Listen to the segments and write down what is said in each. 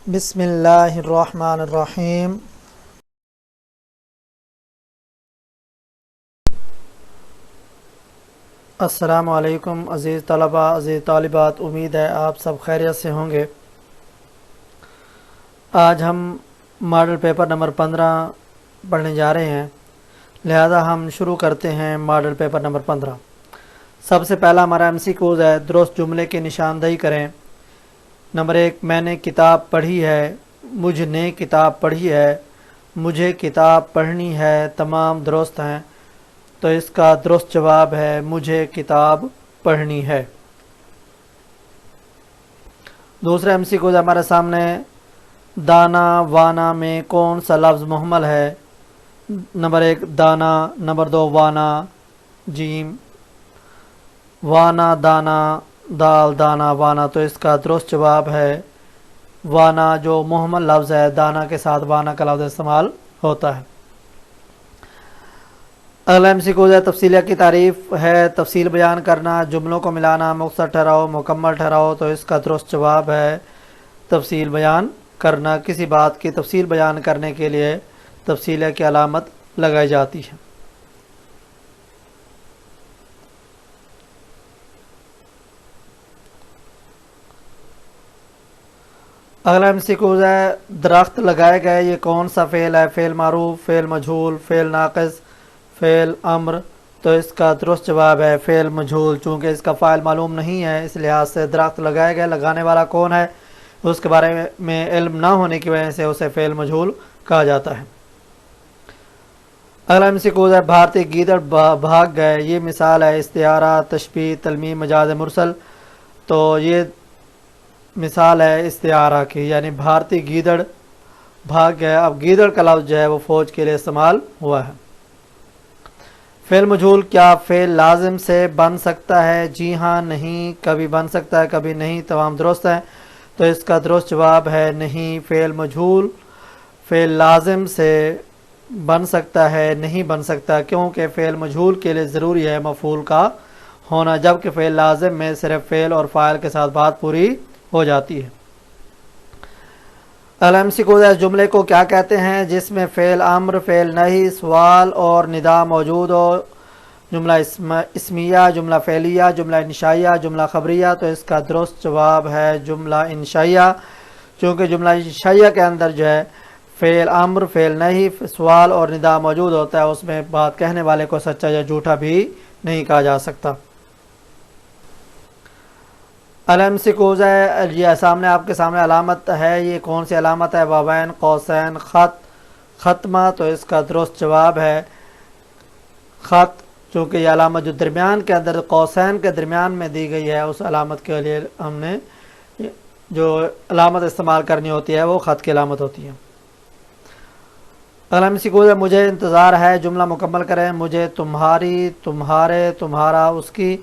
بسم اللہ الرحمن الرحیم۔ السلام علیکم عزیز طلباء، عزیز طالبات، امید ہے آپ سب خیریت سے ہوں گے۔ آج ہم ماڈل پیپر نمبر 15 پڑھنے جا رہے ہیں، لہذا ہم شروع کرتے ہیں ماڈل پیپر نمبر 15۔ سب سے پہلا ہمارا MCQs ہے، درست جملے کی نشاندہی کریں۔ نمبر 1، میں نے کتاب پڑھی ہے، مجھ نے کتاب پڑھی ہے، مجھے کتاب پڑھنی ہے، تمام درست ہیں، تو اس کا درست جواب ہے مجھے کتاب پڑھنی ہے۔ دوسرا MCQs ہمارے سامنے، دانا وانا میں کون سا لفظ مہمل ہے؟ نمبر 1 دانا، نمبر 2 وانا جیم، وانا دانا دال، دانا وانا، تو اس کا درست جواب ہے وانا جو مہمل لفظ ہے، دانا کے ساتھ وانا کا لفظ استعمال ہوتا ہے۔ اگلا MCQs ہے، تفصیلیہ کی تعریف ہے، تفصیل بیان کرنا، جملوں کو ملانا، مختصر ٹھہراؤ، مکمل ٹھہراؤ، تو اس کا درست جواب ہے تفصیل بیان کرنا۔ کسی بات کی تفصیل بیان کرنے کے لیے تفصیلیہ کی علامت لگائی جاتی ہے۔ اگلا MCQs ہے، درخت لگائے گئے، یہ کون سا فعل ہے؟ فعل معروف، فعل مجہول، فعل ناقص، فعل امر، تو اس کا درست جواب ہے فعل مجہول۔ چونکہ اس کا فاعل معلوم نہیں ہے، اس لحاظ سے درخت لگائے گئے، لگانے والا کون ہے اس کے بارے میں علم نہ ہونے کی وجہ سے اسے فعل مجہول کہا جاتا ہے۔ اگلا MCQs ہے، بھارتی گیدڑ بھاگ گئے، یہ مثال ہے استعارہ، تشبیہ، تلمیح، مجاز مرسل، تو یہ مثال ہے استعارہ کی، یعنی بھارتی گیدڑ بھاگ گئے۔ اب گیدڑ کا لفظ جو ہے وہ فوج کے لیے استعمال ہوا ہے۔ فعل مجہول کیا فعل لازم سے بن سکتا ہے؟ جی ہاں، نہیں، کبھی بن سکتا ہے، کبھی نہیں، تمام درست ہیں، تو اس کا درست جواب ہے نہیں۔ فعل مجہول فعل لازم سے بن سکتا ہے، نہیں بن سکتا، کیونکہ فعل مجہول کے لیے ضروری ہے مفعول کا ہونا، جبکہ فعل لازم میں صرف فعل اور فاعل کے ساتھ بات پوری ہو جاتی ہے۔ MCQs ہے، جملے کو کیا کہتے ہیں جس میں فعل امر، فعل نہی، سوال اور ندا موجود ہو؟ جملہ اسمیہ، جملہ فعلیہ، جملہ انشائیہ، جملہ خبریہ، تو اس کا درست جواب ہے جملہ انشائیہ، چونکہ جملہ انشائیہ کے اندر جو ہے فعل امر، فعل نہی، سوال اور ندا موجود ہوتا ہے، اس میں بات کہنے والے کو سچا یا جھوٹا بھی نہیں کہا جا سکتا۔ MCQs ہے، یہ سامنے آپ کے سامنے علامت ہے، یہ کون سی علامت ہے؟ واوین، قوسین، خط، ختمہ، تو اس کا درست جواب ہے خط، چونکہ یہ علامت جو درمیان کے اندر قوسین کے درمیان میں دی گئی ہے، اس علامت کے لیے ہم نے جو علامت استعمال کرنی ہوتی ہے وہ خط کی علامت ہوتی ہے۔ MCQs ہے، مجھے انتظار ہے، جملہ مکمل کریں۔ مجھے تمہاری، تمہارے، تمہارا، اس کی،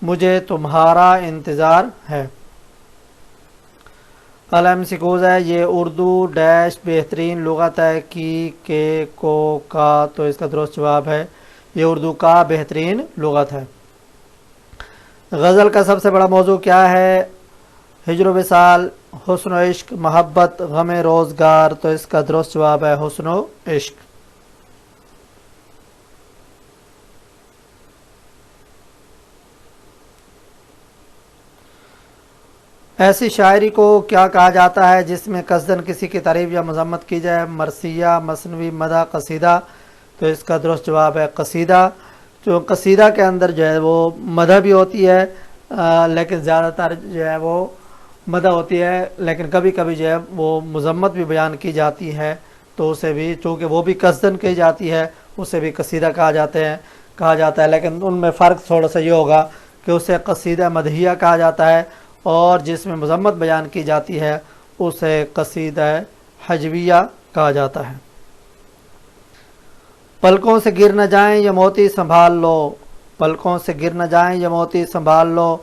مجھے تمہارا انتظار ہے۔ MCQs ہے، یہ اردو ڈیش بہترین لغت ہے، کی، کے، کو، کا، تو اس کا درست جواب ہے یہ اردو کا بہترین لغت ہے۔ غزل کا سب سے بڑا موضوع کیا ہے؟ ہجر و وصال، حسن و عشق، محبت، غم روزگار، تو اس کا درست جواب ہے حسن و عشق۔ ایسی شاعری کو کیا کہا جاتا ہے جس میں قصدن کسی کی تعریف یا مذمت کی جائے؟ مرثیہ، مثنوی، مدح، قصیدہ، تو اس کا درست جواب ہے قصیدہ۔ جو قصیدہ کے اندر جو ہے وہ مدح بھی ہوتی ہے، لیکن زیادہ تر جو ہے وہ مدح ہوتی ہے، لیکن کبھی کبھی جو ہے وہ مذمت بھی بیان کی جاتی ہے، تو اسے بھی چونکہ وہ بھی قصدن کی جاتی ہے، اسے بھی قصیدہ کہا جاتا ہے، لیکن ان میں فرق تھوڑا سا یہ ہوگا کہ اسے قصیدہ مدحیہ کہا جاتا ہے، اور جس میں مذمت بیان کی جاتی ہے اسے قصیدہ ہجویہ کہا جاتا ہے۔ پلکوں سے گر نہ جائیں یہ موتی سنبھال لو، پلکوں سے گر نہ جائیں یہ موتی سنبھال لو،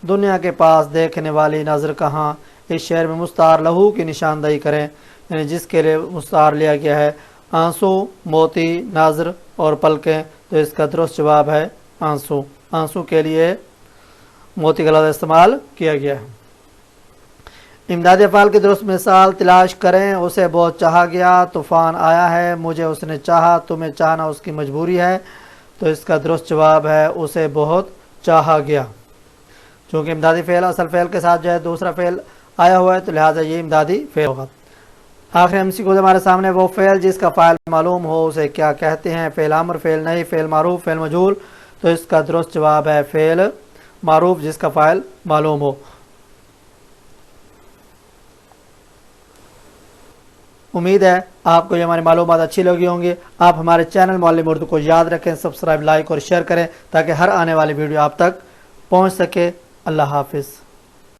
دنیا کے پاس دیکھنے والی نظر کہاں۔ اس شعر میں مستعار لہو کی نشاندہی کریں، یعنی جس کے لیے مستعار لیا گیا ہے آنسو، موتی، نظر اور پلکیں، تو اس کا درست جواب ہے آنسو۔ آنسو کے لیے موتی کا لفظ استعمال کیا گیا ہے۔ امدادی افعال کی درست مثال تلاش کریں. اسے بہت چاہا گیا، طوفان آیا ہے. مجھے اس نے چاہا، تمہیں چاہنا اس کی مجبوری ہے. تو اس کا درست جواب ہے اسے بہت چاہا گیا. چونکہ امدادی فعل اصل فعل کے ساتھ جو ہے دوسرا فعل آیا ہوا ہے تو لہٰذا یہ امدادی فعل ہوگا. آخر MCQ ہمارے سامنے وہ فعل جس کا فاعل معلوم ہو اسے کیا کہتے ہیں؟ فعل امر، فعل نہیں، فعل معروف، فعل مجہول. تو اس کا درست جواب ہے فعل معروف جس کا فاعل معلوم ہو. امید ہے آپ کو یہ ہماری معلومات اچھی لگی ہوں گی. آپ ہمارے چینل معلم اردو کو یاد رکھیں، سبسکرائب، لائک اور شیئر کریں تاکہ ہر آنے والی ویڈیو آپ تک پہنچ سکے. اللہ حافظ.